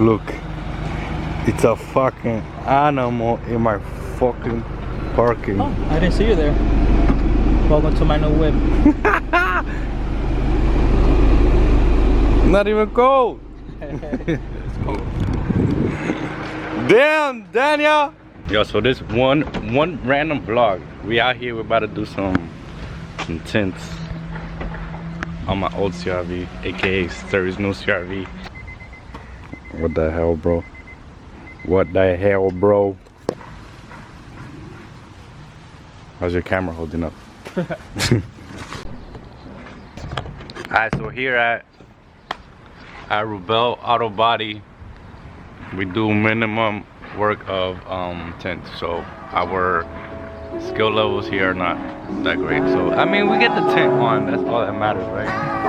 Look, it's a fucking animal in my fucking parking. Oh, I didn't see you there. Welcome to my new whip. Not even cold. It's cold. Damn, Daniel. Yo, so this one random vlog. We out here. We're about to do some tints on my old CRV, aka Sturry's new CRV. What the hell, bro? What the hell, bro? How's your camera holding up? Alright, so here at Rubel Auto Body, we do minimum work of tint. So our skill levels here are not that great. So I mean, we get the tint on. That's all that matters, right?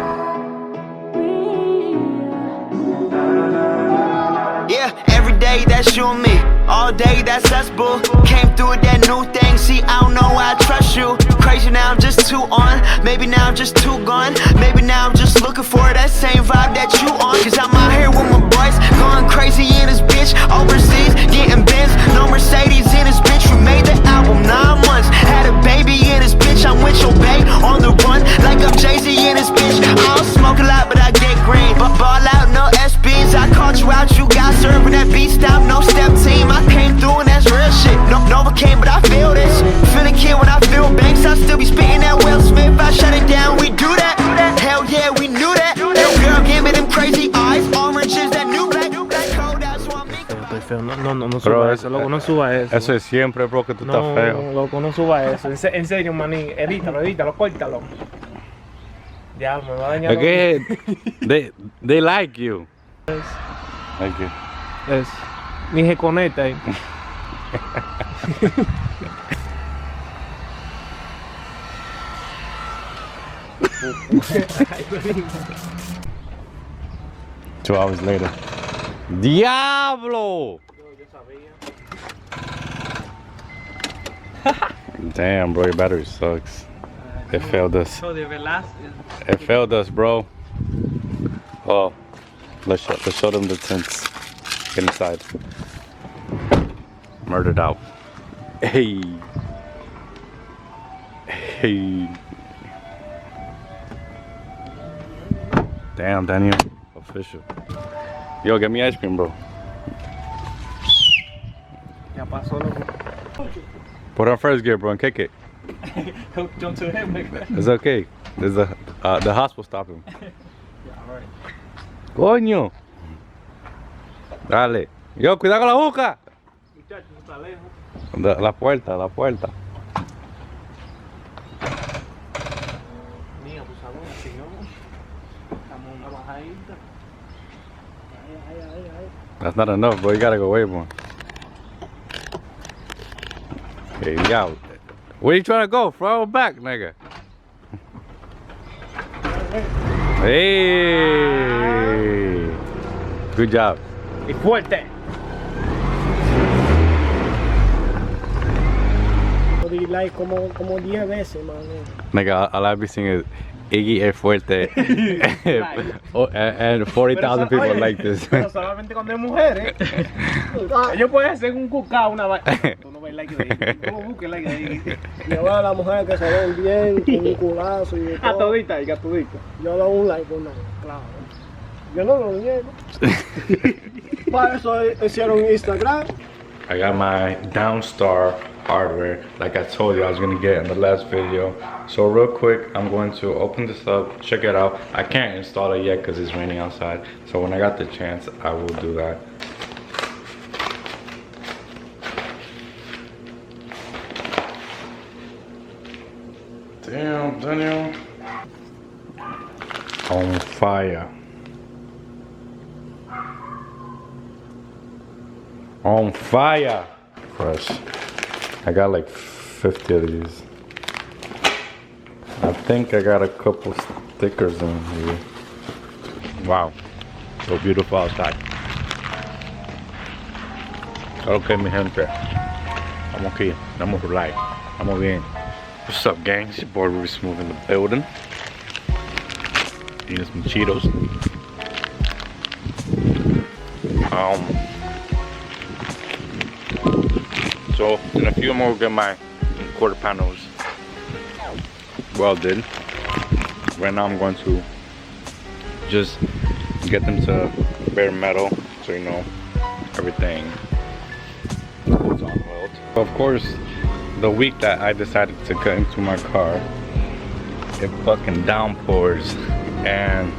Yeah, every day that's you and me. All day that's us, boo. Came through with that new thing. See, I don't know why I trust you. Crazy now, I'm just too on. Maybe now I'm just too gone. Maybe now I'm just looking for that same vibe that you on. Cause I'm out here with my boys, going crazy in this bitch. Overseas, getting Benz, no Mercedes in this bitch. We made the album 9 months. Had a baby in this bitch. I'm with your babe on the run, like I'm Jay-Z in this bitch. I don't smoke a lot, but I get green. But ball out, no SBs. I caught you out, you got serving that beat stop, no step team. I came through and that's real shit. No, Novocaine, but I feel this. Feel a kid when I feel banks. I still be spitting that Will Smith. I shut it down, we do that. Hell yeah, we knew that. Yo, girl, give me them crazy eyes. Orange is that new black code. That's why I'm making. Estoy feo. No suba eso, loco, no suba eso. Eso es siempre, bro, que tú estás feo. No, loco, no suba eso. En serio, maní, edítalo, córtalo. Ya, me va a dañar. Okay, they like you. Thank you. Es, ni se conecta ahí. 2 hours later. Diablo! Damn, bro, your battery sucks. It failed us. It failed us, bro. Oh, let's show them the tints. Get inside. Murdered out. Hey. Hey. Damn, Daniel. Official. Yo, get me ice cream, bro. Ya pasó, loco. Put on first gear, bro, and kick it. Jump to him, nigga. It's okay. There's the hospital stop him. Yeah, alright. Coño. Dale. Yo, cuidado con la boca. Muchacho, está lejos. La puerta, la puerta. Ni abusador, si no, estamos en una bajadita. Ay. That's not enough, bro. You gotta go way more. Hey, yo. Where you trying to go? Front or back, nigga? Hey. Good job. Y fuerte. Di like como 10 veces, man. Nigga, all I be seeing is Iggy es fuerte. And 40,000 people oye, like this. Pero solamente cuando hay mujeres. Ellos pueden hacer un cucao, una vaina. Tú no ves like de ahí. Tú no busques like de ahí. Yo veo a las mujeres que se ven bien, con un culazo y de A todo. todita y a todita. Yo doy un like por nada, claro. Yo no lo niego. Para eso hicieron Instagram. I got my Downstar hardware like I told you I was gonna get in the last video. So real quick, I'm going to open this up, check it out. I can't install it yet because it's raining outside. So when I got the chance, I will do that. Damn, Daniel. On fire. On fire. Fresh. I got like 50 of these. I think I got a couple stickers in here. Wow. So beautiful outside. Okay, mi gente. Estamos aquí. Estamos live. Estamos bien. What's up, gang? It's your boy Ruby Smooth in the building. Eating some Cheetos. So in a few more we'll get my quarter panels welded. Right now I'm going to just get them to bare metal, so you know everything goes on weld. Of course, the week that I decided to get into my car, it fucking downpours, and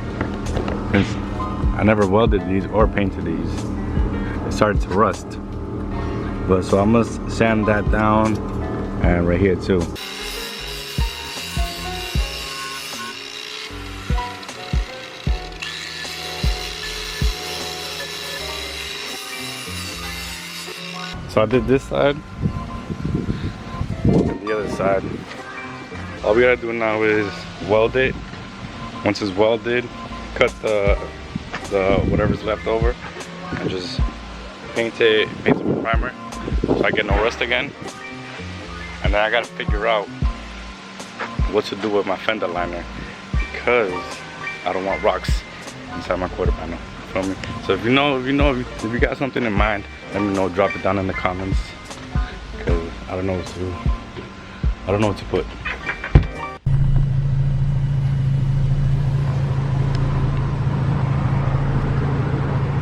since I never welded these or painted these, it started to rust. But so I must sand that down, and right here too. So I did this side and the other side. All we gotta do now is weld it. Once it's welded, cut the whatever's left over and just paint it with primer so I get no rust again. And then I gotta figure out what to do with my fender liner because I don't want rocks inside my quarter panel. Feel me? So if you got something in mind, let me know. Drop it down in the comments because I don't know what to put.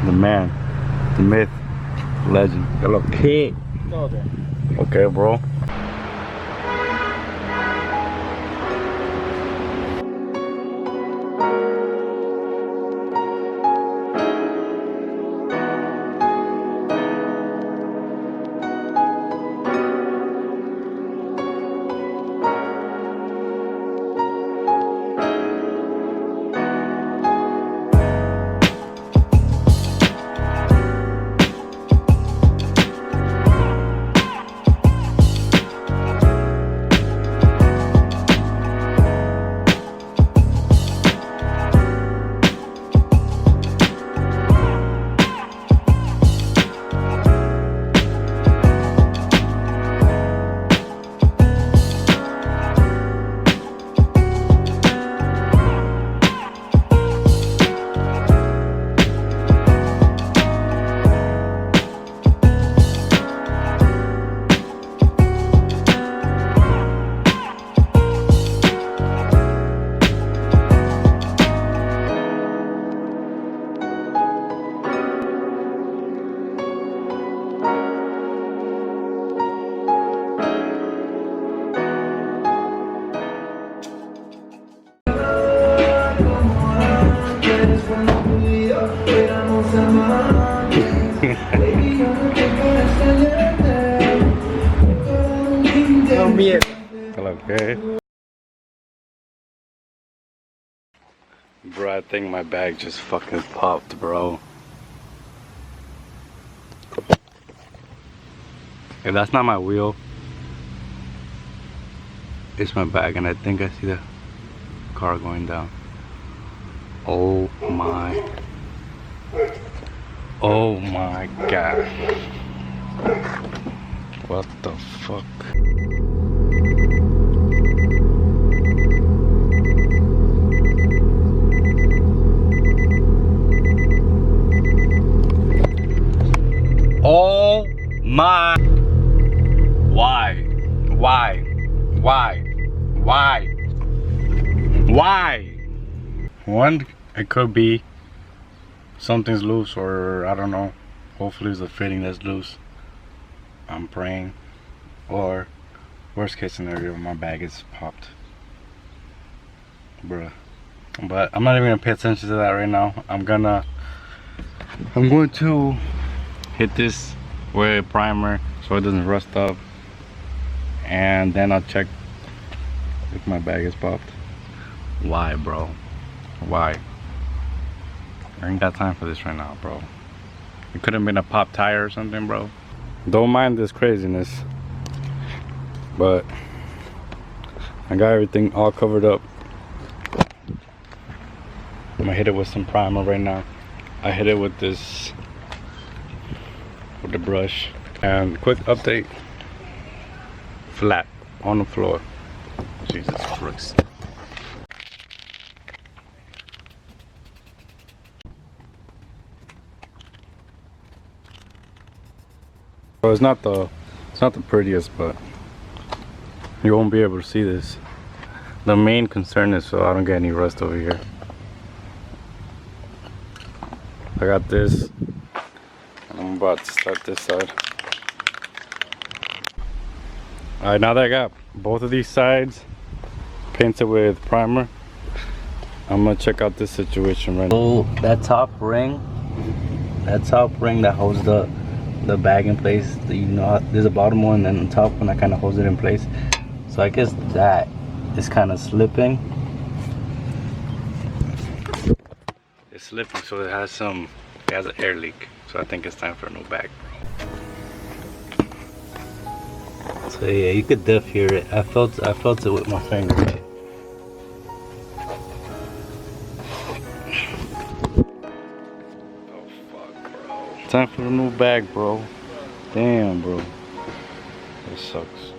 The man, the myth, legend. Hello, kid. Okay, bro. Okay. Bro, I think my bag just fucking popped, bro. If that's not my wheel, it's my bag, and I think I see the car going down. Oh my god. What the fuck? Oh my. Why? One, it could be something's loose, or I don't know. Hopefully it's a fitting that's loose. I'm praying. Or worst case scenario, my bag is popped. Bruh. But I'm not even gonna pay attention to that right now. I'm going to hit this with primer so it doesn't rust up, and then I'll check if my bag is popped. Why, bro? Why? I ain't got time for this right now, bro. It could have been a pop tire or something, bro. Don't mind this craziness, but I got everything all covered up. I'm gonna hit it with some primer right now. I hit it with this, with the brush. And quick update, flat on the floor. Jesus Christ. So it's not the prettiest, but you won't be able to see this. The main concern is so I don't get any rust over here. I got this, and I'm about to start this side. Alright, now that I got both of these sides painted with primer, I'm gonna check out this situation right now. So that top ring that holds the bag in place, you know, there's a bottom one and then the top one that kind of holds it in place. So I guess that is kind of slipping. It's slipping, so it has an air leak. So I think it's time for a new bag, bro. So yeah, you could def hear it. I felt it with my finger. Oh fuck, bro. Time for a new bag, bro. Damn, bro. This sucks.